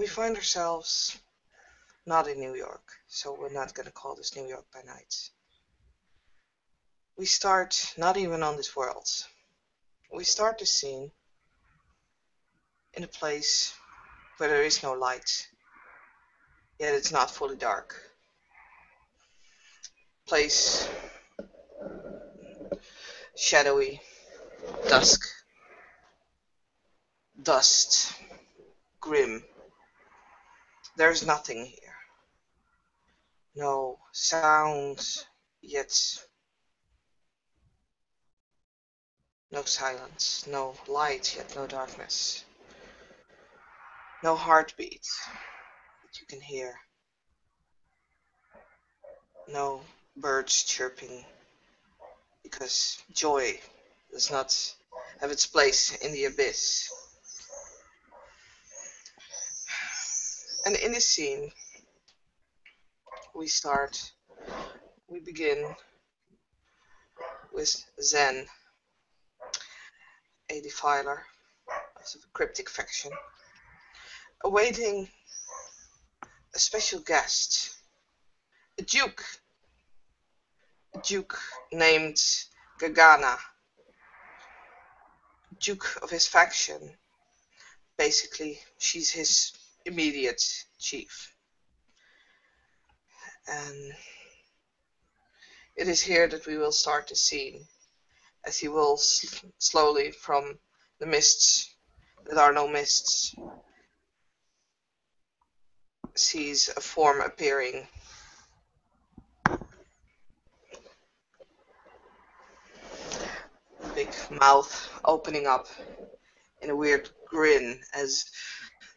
We find ourselves not in New York, so we're not going to call this New York by night. We start not even on this world. We start the scene in a place where there is no light, yet it's not fully dark. Place shadowy, dusk, dust, grim. There's nothing here. No sound, yet no silence. No light, yet no darkness. No heartbeat that you can hear. No birds chirping, because joy does not have its place in the abyss. And in this scene, we begin with Zen, a defiler of a cryptic faction, awaiting a special guest, a duke named Gagana, duke of his faction. Basically, she's his immediate chief. And it is here that we will start the scene, as he will slowly from the mists that are no mists sees a form appearing. Big mouth opening up in a weird grin, as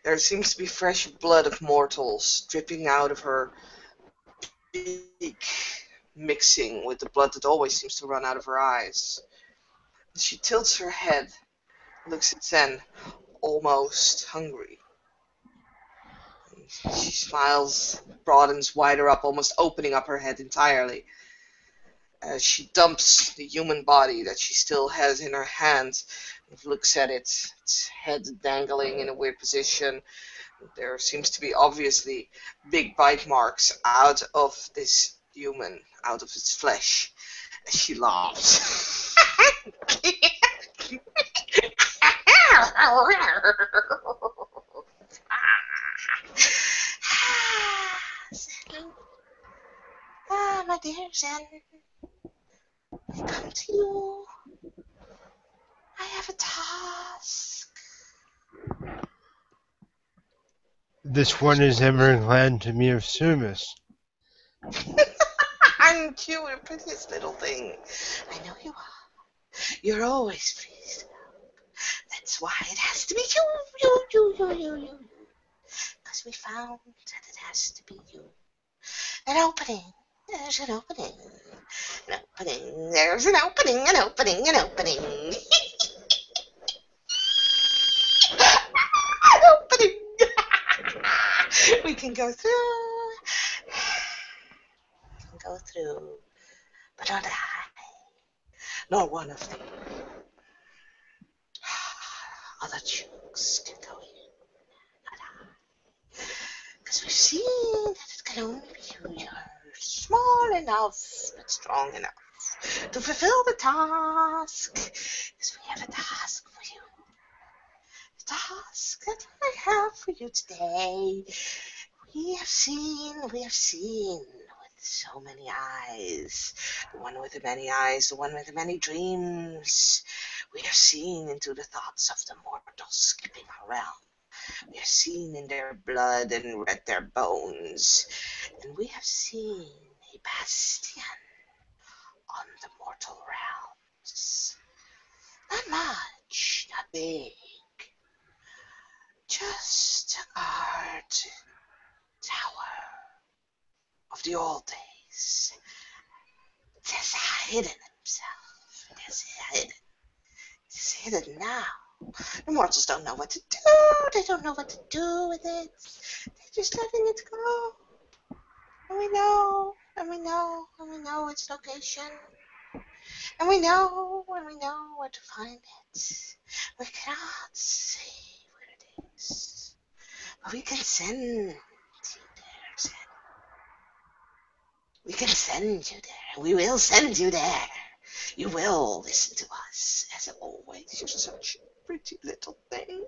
there seems to be fresh blood of mortals dripping out of her beak, mixing with the blood that always seems to run out of her eyes. She tilts her head, looks at Zen, almost hungry. She smiles, broadens wider up, almost opening up her head entirely, as she dumps the human body that she still has in her hand and looks at it, its head dangling in a weird position. There seems to be obviously big bite marks out of this human, out of its flesh, as she laughs. My dear Zen, I come to you. I have a task. This one is Emerald to me of service. Aren't you the prettiest little thing? I know you are. You're always pleased. That's why it has to be you. Because we found that it has to be you. An opening. There's an opening. An opening. There's an opening. An opening. An opening. An opening. We can go through. We can go through. But not I. Nor one of the other jukes can go in. Not I. Because we've seen that it can only be you. You're small enough, but strong enough to fulfill the task. Because we have a task for you. The task that I have for you today. We have seen with so many eyes. The one with the many eyes, the one with the many dreams. We have seen into the thoughts of the mortals skipping around. We have seen in their blood and read their bones. And we have seen a bastion on the mortal realms. Not much, not big. Just a guard tower of the old days. It has hidden himself. It has hidden. It is hidden now. The mortals don't know what to do. They don't know what to do with it. They're just letting it go. And we know its location. And we know where to find it. We cannot see where it is. But we can send you there, Zen. We can send you there. We will send you there. You will listen to us, as always. You're such a pretty little thing.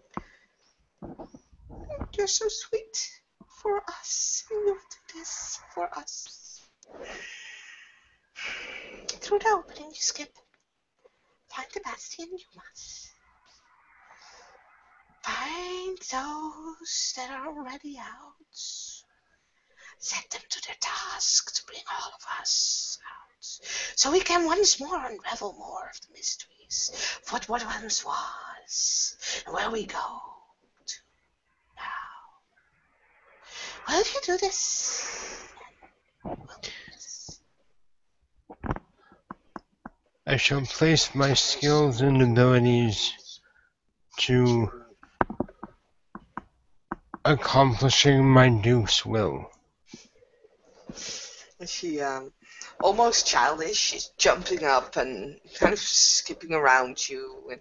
You're so sweet for us. You will do this for us. Through the opening you skip. Find the bastion you must. Find those that are already out. Set them to their task to bring all of us out, so we can once more unravel more of the mysteries of what once was, and where we go to now. Will you do this? We'll do this. I shall place my skills and abilities to accomplishing my Duke's will. She, almost childish, she's jumping up and kind of skipping around you, and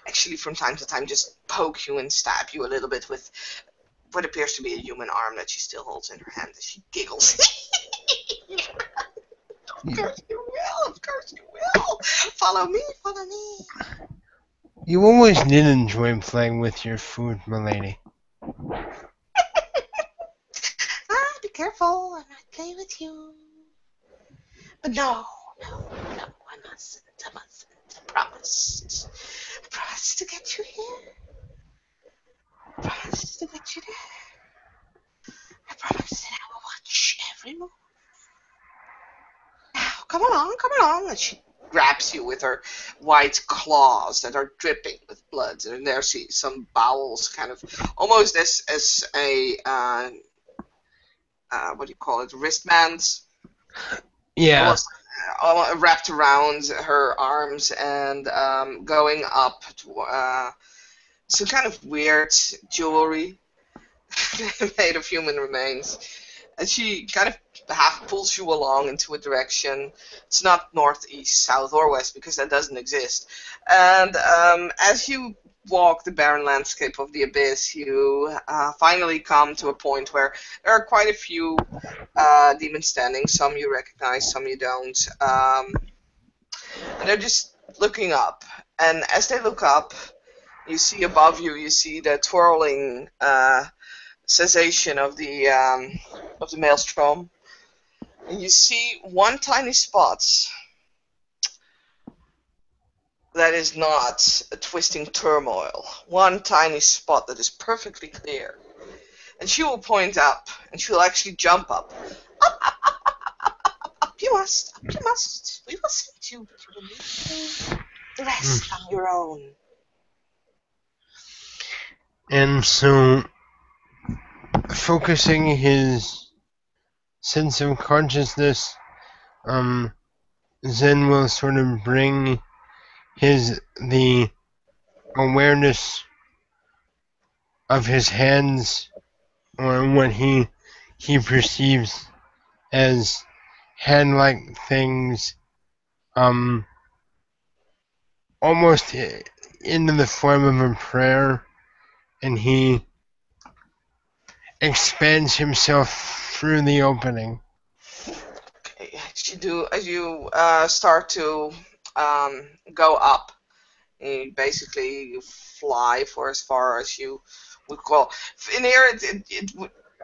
actually from time to time just poke you and stab you a little bit with what appears to be a human arm that she still holds in her hand as she giggles. Of course you will, of course you will. Follow me, follow me. You always did enjoy playing with your food, milady. Be careful, I might play with you. But no, I mustn't, I promised. I promised to get you here. I promised to get you there. I promised that I will watch every move. Now, come along, and she grabs you with her white claws that are dripping with blood, and there see some bowels, kind of almost as a what do you call it, wristbands? Yeah. Almost wrapped around her arms and going up to some kind of weird jewelry made of human remains. And she kind of half pulls you along into a direction. It's not north, east, south, or west, because that doesn't exist. And as you walk the barren landscape of the abyss, you finally come to a point where there are quite a few demons standing. Some you recognize, some you don't. And they're just looking up. And as they look up, you see above you, you see the twirling cessation of the maelstrom, and you see one tiny spot that is not a twisting turmoil. One tiny spot that is perfectly clear, and she will point up, and she will actually jump up. Up, you must, up, you must. We will send you, but you will need to do the rest on your own. And so, focusing his sense of consciousness, Zen will sort of bring the awareness of his hands, or what he perceives as hand-like things, almost into the form of a prayer, and he expands himself through the opening. Okay, as you start to go up, you basically fly for as far as you would call. In here,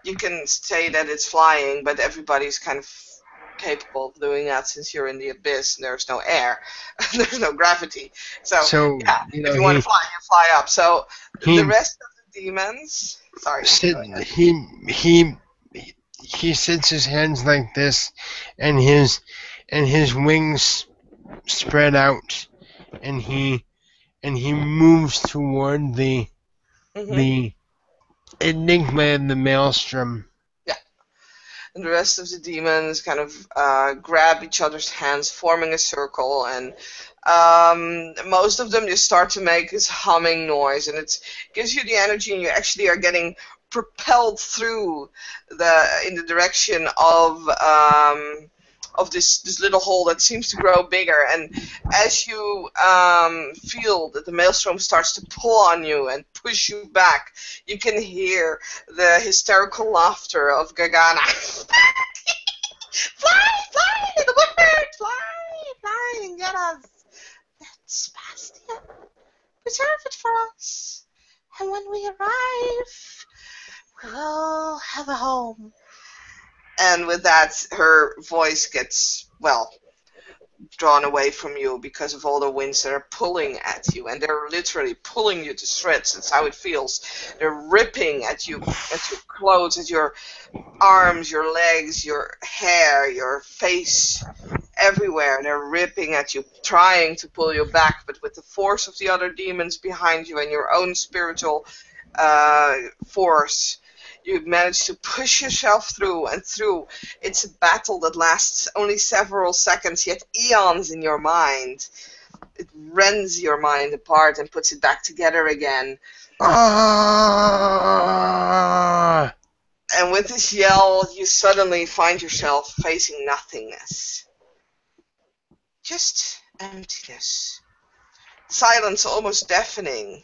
you can say that it's flying, but everybody's kind of capable of doing that since you're in the abyss and there's no air, there's no gravity. So yeah, if you want to fly, you fly up. So the rest of the demons, he sets his hands like this, and his wings spread out, and he moves toward the enigma in the maelstrom. Yeah. And the rest of the demons kind of grab each other's hands, forming a circle, and most of them just start to make this humming noise, and it gives you the energy, and you actually are getting propelled through in the direction of of this little hole that seems to grow bigger. And as you feel that the maelstrom starts to pull on you and push you back, you can hear the hysterical laughter of Gargana. Fly, little bird, fly and get us. That Sebastian, preserve it for us. And when we arrive, we'll have a home. And with that, her voice gets, drawn away from you because of all the winds that are pulling at you. And they're literally pulling you to shreds. That's how it feels. They're ripping at you, at your clothes, at your arms, your legs, your hair, your face, everywhere. They're ripping at you, trying to pull you back, but with the force of the other demons behind you and your own spiritual force, you manage to push yourself through and through. It's a battle that lasts only several seconds, yet eons in your mind. It rends your mind apart and puts it back together again. Ah! And with this yell, you suddenly find yourself facing nothingness. Just emptiness. Silence almost deafening.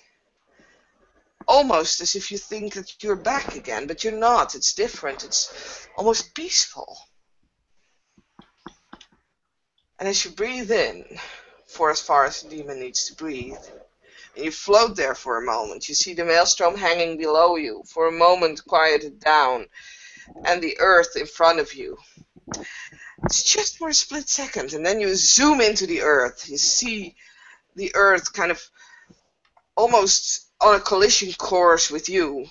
Almost as if you think that you're back again, but you're not. It's different. It's almost peaceful. And as you breathe in, for as far as the demon needs to breathe, and you float there for a moment, you see the maelstrom hanging below you, for a moment quieted down, and the earth in front of you. It's just for a split second, and then you zoom into the earth. You see the earth kind of almost on a collision course with you,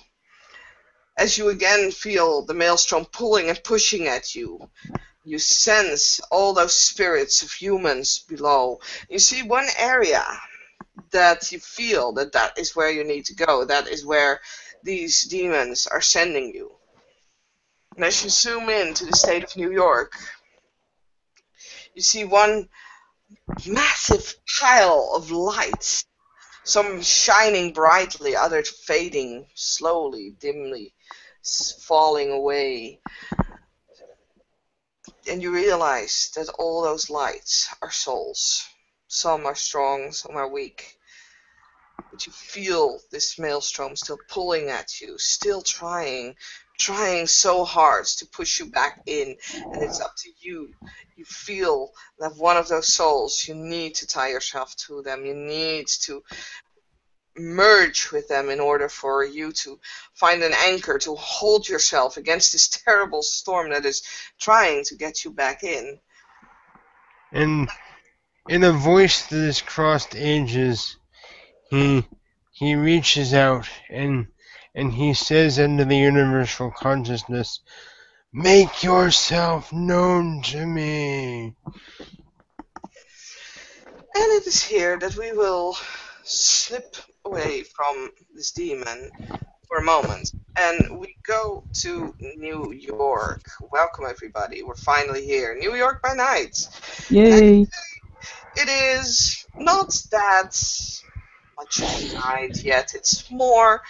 as you again feel the maelstrom pulling and pushing at you. You sense all those spirits of humans below. You see one area that you feel that is where you need to go. That is where these demons are sending you. And as you zoom in to the state of New York, you see one massive pile of lights. Some shining brightly, others fading slowly, dimly, falling away. And you realize that all those lights are souls. Some are strong, some are weak. But you feel this maelstrom still pulling at you, still trying so hard to push you back in. And it's up to you. You feel that one of those souls, you need to tie yourself to them. You need to merge with them in order for you to find an anchor to hold yourself against this terrible storm that is trying to get you back in. And in a voice that has crossed ages, he reaches out and he says into the universal consciousness, "Make yourself known to me." And it is here that we will slip away from this demon for a moment. And we go to New York. Welcome, everybody. We're finally here. New York by night. Yay! And it is not that much of a night yet. It's more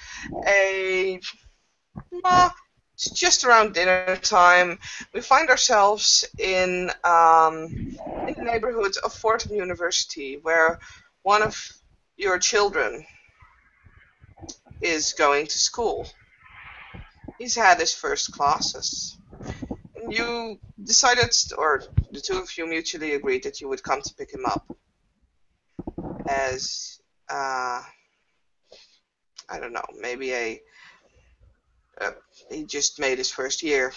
it's just around dinner time. We find ourselves in the neighborhood of Fordham University, where one of your children is going to school. He's had his first classes. And you decided, or the two of you mutually agreed, that you would come to pick him up. As, I don't know, maybe he just made his first year.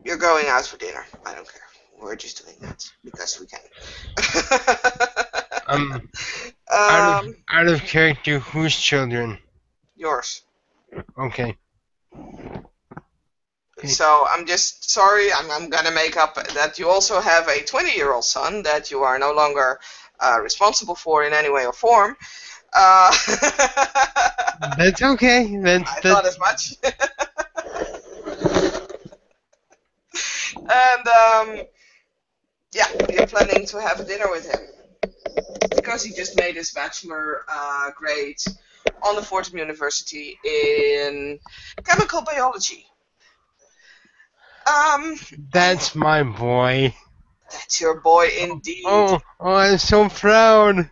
You're going out for dinner. I don't care. We're just doing that because we can. Out of character, whose children? Yours. Okay. So I'm just sorry. I'm gonna make up that you also have a 20-year-old son that you are no longer responsible for in any way or form. That's okay. I thought as much. And yeah, you're planning to have a dinner with him because he just made his bachelor grade on the Fordham University in chemical biology. Um, and That's my boy. that's your boy indeed. Oh, I'm so proud.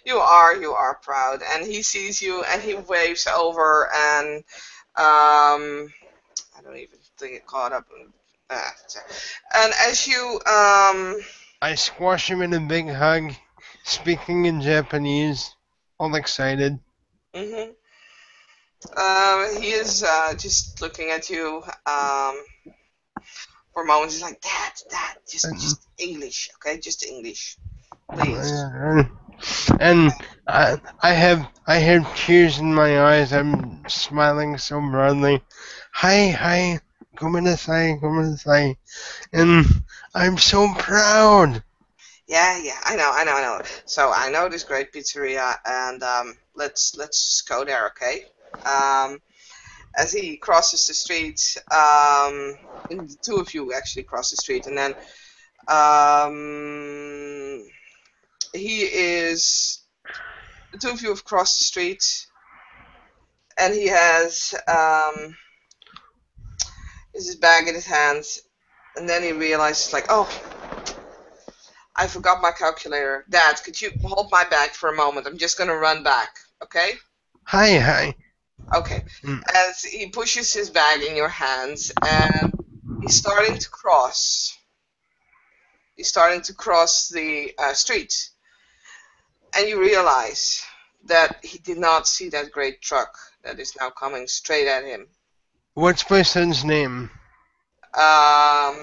You are proud, and he sees you, and he waves over, and I don't even think it caught up. And as you I squash him in a big hug, speaking in Japanese, all excited. mhm. He is just looking at you for a moment. He's like, Dad, And, just English, okay? Just English, please. and I have tears in my eyes. I'm smiling so broadly. Hi, gomenasai. And I'm so proud. Yeah, I know. So I know this great pizzeria, and let's just go there, okay? Um, as he crosses the street, and the two of you actually cross the street, and then um, he is the two of you have crossed the street, and he has his bag in his hands, and then he realizes like, oh, I forgot my calculator. Dad, could you hold my bag for a moment? I'm just gonna run back, okay? Hi. Okay. Mm. As he pushes his bag in your hands, and he's starting to cross. He's starting to cross the street, and you realize that he did not see that great truck that is now coming straight at him. What's my son's name? Um,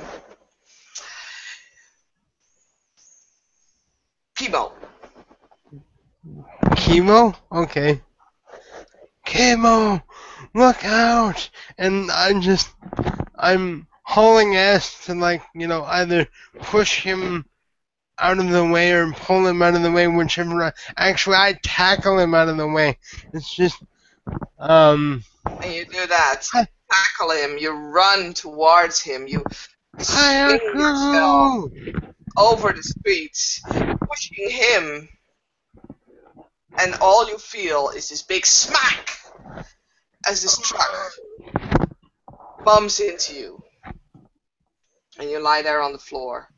Kimo. Chemo? Okay. Chemo! Look out! And I'm hauling ass to, like, either push him out of the way or pull him out of the way, whichever. Actually, I tackle him out of the way. It's just, um, And you do that. hi, Tackle him. You run towards him. You swing yourself Hayaku! over the streets, pushing him, and all you feel is this big smack as this truck bumps into you, and you lie there on the floor,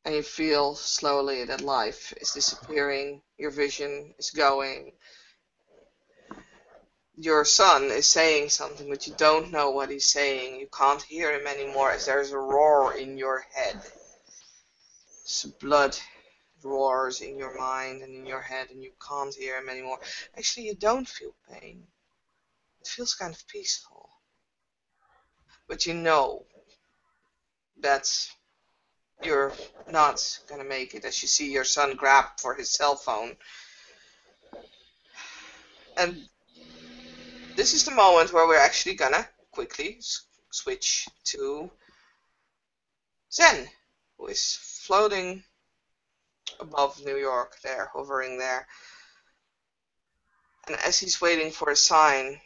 and you feel slowly that life is disappearing, your vision is going. Your son is saying something, but you don't know what he's saying. You can't hear him anymore as there's a roar in your head. So blood roars in your mind and in your head, and you can't hear him anymore. Actually, you don't feel pain. It feels kind of peaceful. But you know that you're not gonna make it as you see your son grab for his cell phone. And this is the moment where we're actually gonna quickly switch to Zen, who is floating above New York there, hovering there. And as he's waiting for a sign,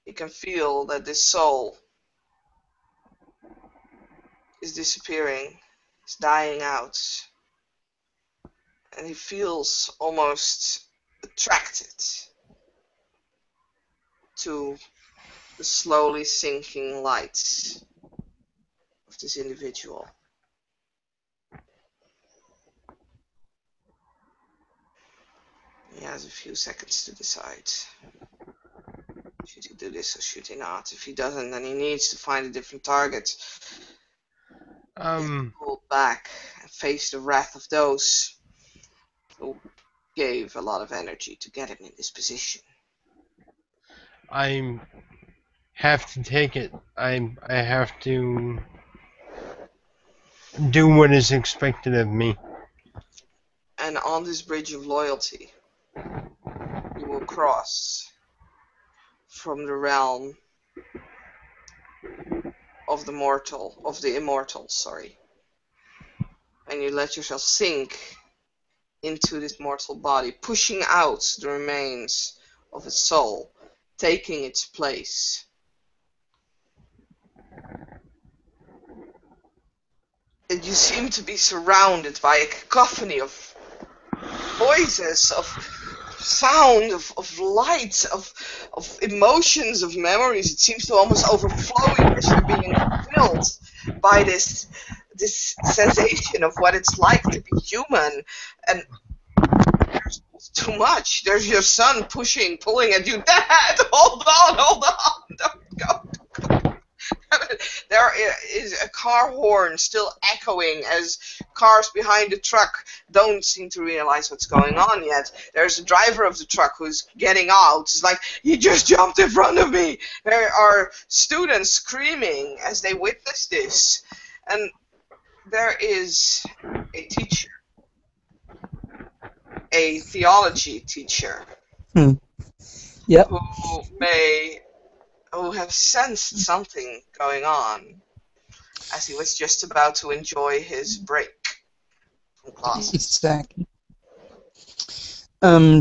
he can feel that this soul is disappearing, is dying out. And he feels almost attracted to the slowly sinking lights of this individual. He has a few seconds to decide. Should he do this or should he not? If he doesn't, then he needs to find a different target. He has to pull back and face the wrath of those who gave a lot of energy to get him in this position. I have to take it. I have to do what is expected of me. And on this bridge of loyalty, you will cross from the realm of the immortal, sorry. And you let yourself sink into this mortal body, pushing out the remains of its soul, taking its place. And you seem to be surrounded by a cacophony of voices, of sound, of light, of emotions, of memories. It seems to almost overflow you as you're being filled by this sensation of what it's like to be human. And there's too much. There's your son pulling at you. Dad, hold on, don't go. There is a car horn still echoing as cars behind the truck don't seem to realize what's going on yet. There's a driver of the truck who's getting out. It's like, he just jumped in front of me. There are students screaming as they witness this. And there is a teacher, a theology teacher, Yep. who have sensed something going on as he was just about to enjoy his break from class. Exactly.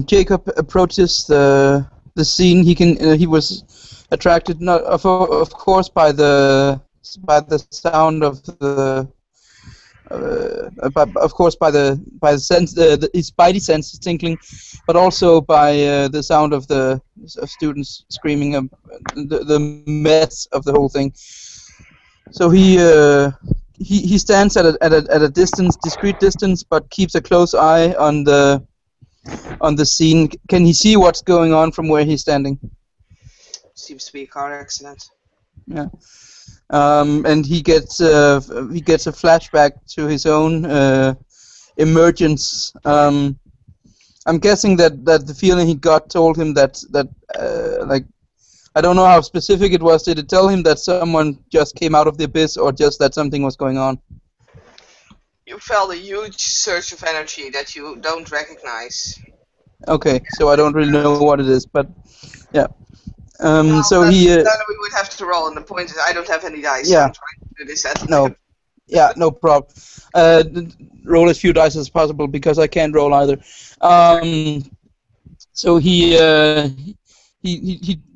Jacob approaches the scene. He was attracted, not of course, by the sound of the. Of course, by the sense, his spidey senses tinkling, but also by the sound of the students screaming, the mess of the whole thing. So he stands at a distance, discreet distance, but keeps a close eye on the scene. Can he see what's going on from where he's standing? Seems to be a car accident. Yeah. And he gets a flashback to his own emergence. I'm guessing that the feeling he got told him that like, I don't know how specific it was. Did it tell him that someone just came out of the abyss, or just that something was going on? You felt a huge surge of energy that you don't recognize. Okay, so I don't really know what it is, but yeah. So then we would have to roll, and the point is I don't have any dice. Yeah. So I'm trying to do this at No. Yeah, no problem. Roll as few dice as possible because I can't roll either. So he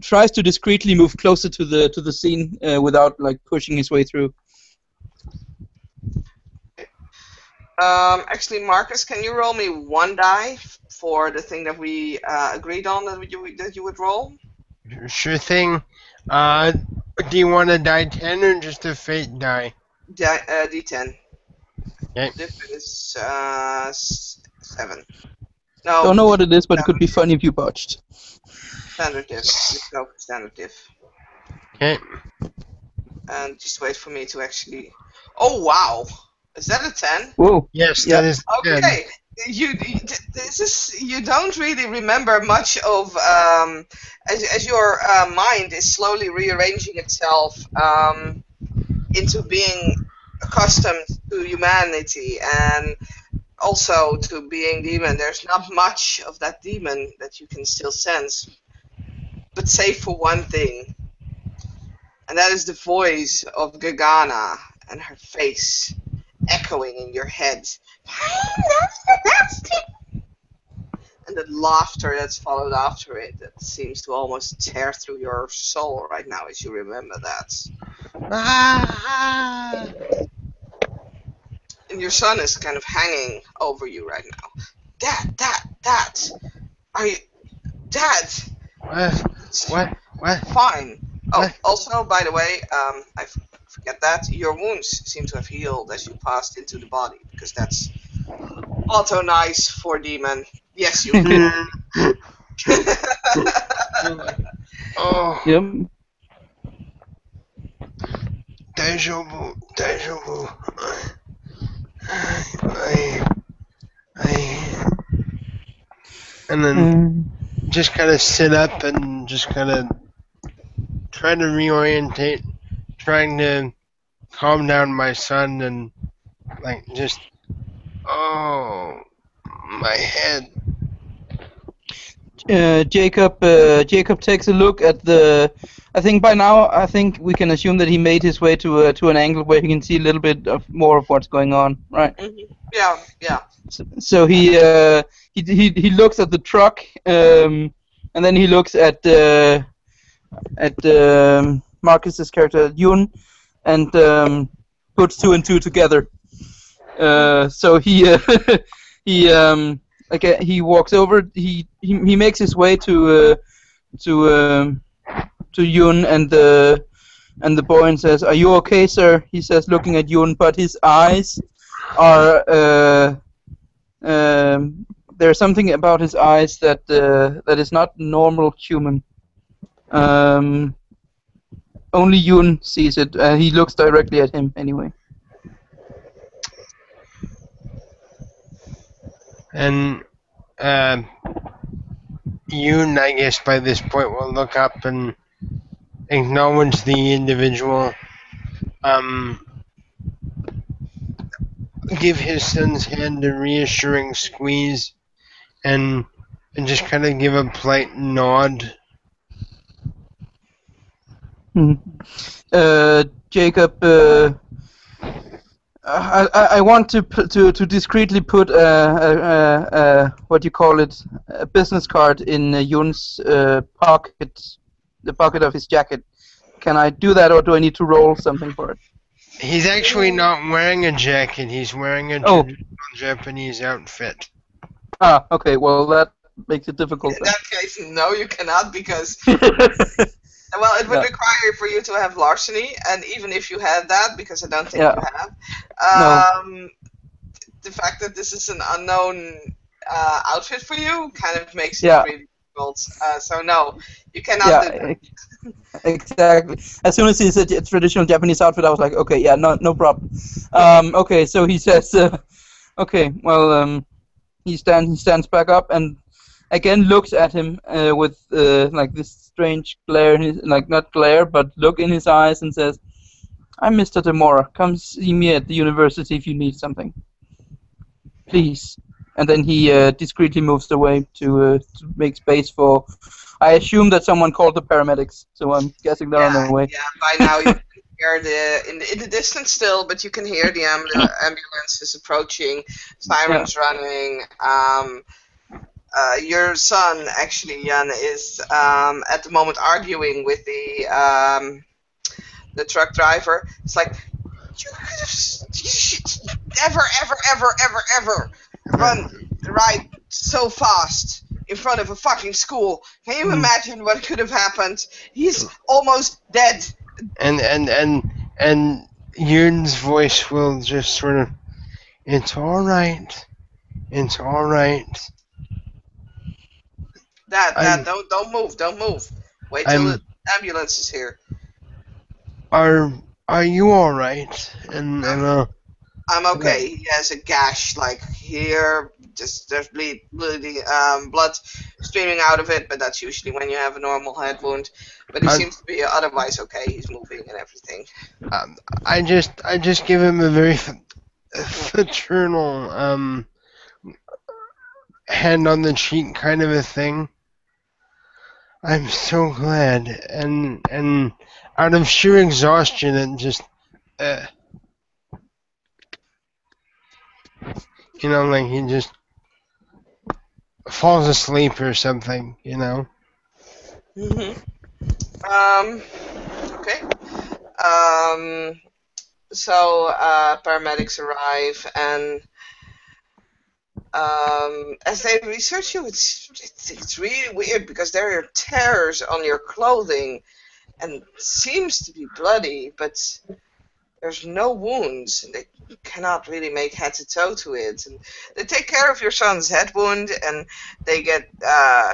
tries to discreetly move closer to the scene without like pushing his way through. Actually, Marcus, can you roll me one die for the thing that we agreed on that you would roll? Sure thing. Do you want a die 10 or just a fate die? D10. Okay. Diff is 7. No. Don't know what it is, but it could be funny if you botched. Standard diff. Let's go for standard diff. Okay. And just wait for me to actually. Oh wow! Is that a 10? Whoa. Yes, Yeah. that is good. Okay. You don't really remember much of as your mind is slowly rearranging itself into being accustomed to humanity and also to being demon. There's not much of that demon that you can still sense, but save for one thing, and that is the voice of Gagana and her face echoing in your head. And the laughter that's followed after it, that seems to almost tear through your soul right now as you remember that. Ah! And your son is kind of hanging over you right now. Dad! Are you... Dad! What? Fine. Oh, What? also, by the way, I forget that, your wounds seem to have healed as you passed into the body, because that's also nice for demon. Yes, you did. Oh. Yep. Deja vu. And then just kind of sit up and just kind of try to reorientate, trying to calm down my son and like just, oh, my head. Jacob takes a look at the. I think by now, we can assume that he made his way to an angle where he can see a little bit more of what's going on, right? Mm-hmm. Yeah. So he looks at the truck, and then he looks at Marcus's character Yun, and puts two and two together. So he Again, he walks over. He makes his way to Yun and the boy and says, "Are you okay, sir?" He says, looking at Yun, but his eyes are there's something about his eyes that is not normal human. Only Yun sees it. He looks directly at him anyway. And Yoon, I guess by this point, will look up and acknowledge the individual. Give his son's hand a reassuring squeeze, and just kind of give a polite nod. Jacob, I want to discreetly put what you call it, a business card in Yun's pocket, the pocket of his jacket. Can I do that, or do I need to roll something for it? He's actually not wearing a jacket. He's wearing a traditional Japanese outfit. Ah, okay. Well, that makes it difficult. In that case, no, you cannot, because well, it would require for you to have larceny, and even if you had that, because I don't think you have, the fact that this is an unknown outfit for you kind of makes it really difficult. So no, you cannot do that. Exactly. As soon as he said a traditional Japanese outfit, I was like, okay, yeah, no problem. Okay, so he says, okay, well, he stands back up and again looks at him with like this strange glare in his, like not glare, but look in his eyes, and says, "I'm Mr. Demora. Come see me at the university if you need something, please." And then he discreetly moves away to make space for. I assume that someone called the paramedics, so I'm guessing they're on their way. Yeah, by now you can hear in the distance still, but you can hear the ambulances approaching, sirens running. Your son, actually, Jan, is at the moment arguing with the truck driver. It's like, you never, ever ride so fast in front of a fucking school. Can you imagine what could have happened? He's almost dead. And Yoon's voice will just sort of, it's all right. Dad, don't move. Wait till the ambulance is here. Are you all right? And I'm okay. He has a gash, like here. Just there's blood streaming out of it, but that's usually when you have a normal head wound. But he seems to be otherwise okay. He's moving and everything. I just give him a very fraternal hand on the cheek kind of a thing. I'm so glad, and out of sheer exhaustion and just like he just falls asleep or something, Okay. So paramedics arrive, and as they research you, it's really weird because there are tears on your clothing, and seems to be bloody, but there's no wounds, and they cannot really make head to toe to it. And they take care of your son's head wound, and they get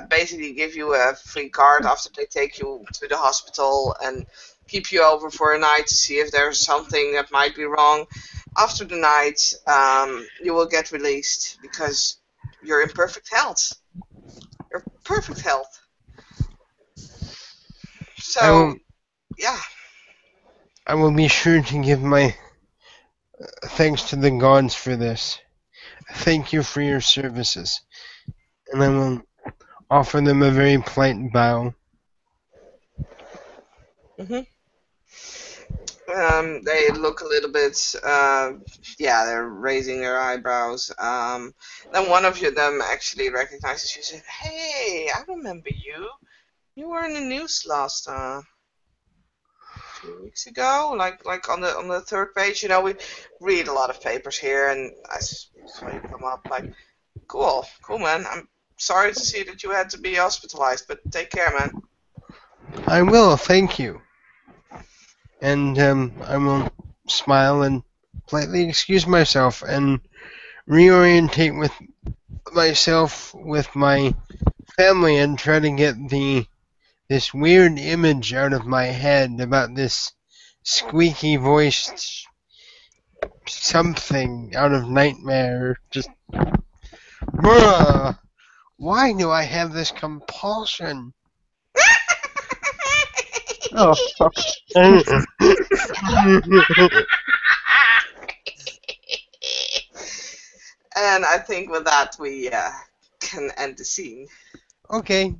basically give you a free card after they take you to the hospital and keep you over for a night to see if there's something that might be wrong. After the night, you will get released because you're in perfect health. You're perfect health. So, yeah. I will be sure to give my thanks to the gods for this. Thank you for your services. And I will offer them a very polite bow. They look a little bit, they're raising their eyebrows. Then one of them actually recognizes you and says, "Hey, I remember you. You were in the news last 2 weeks ago, like on the third page. We read a lot of papers here, and I saw you come up. Like, Cool, man. I'm sorry to see that you had to be hospitalized, but take care, man. I will, thank you. And I will smile and politely excuse myself and reorientate with myself with my family and try to get this weird image out of my head about this squeaky voiced something out of Nightmare. Just bruh, why do I have this compulsion? Oh, fuck. And I think with that we can end the scene. Okay.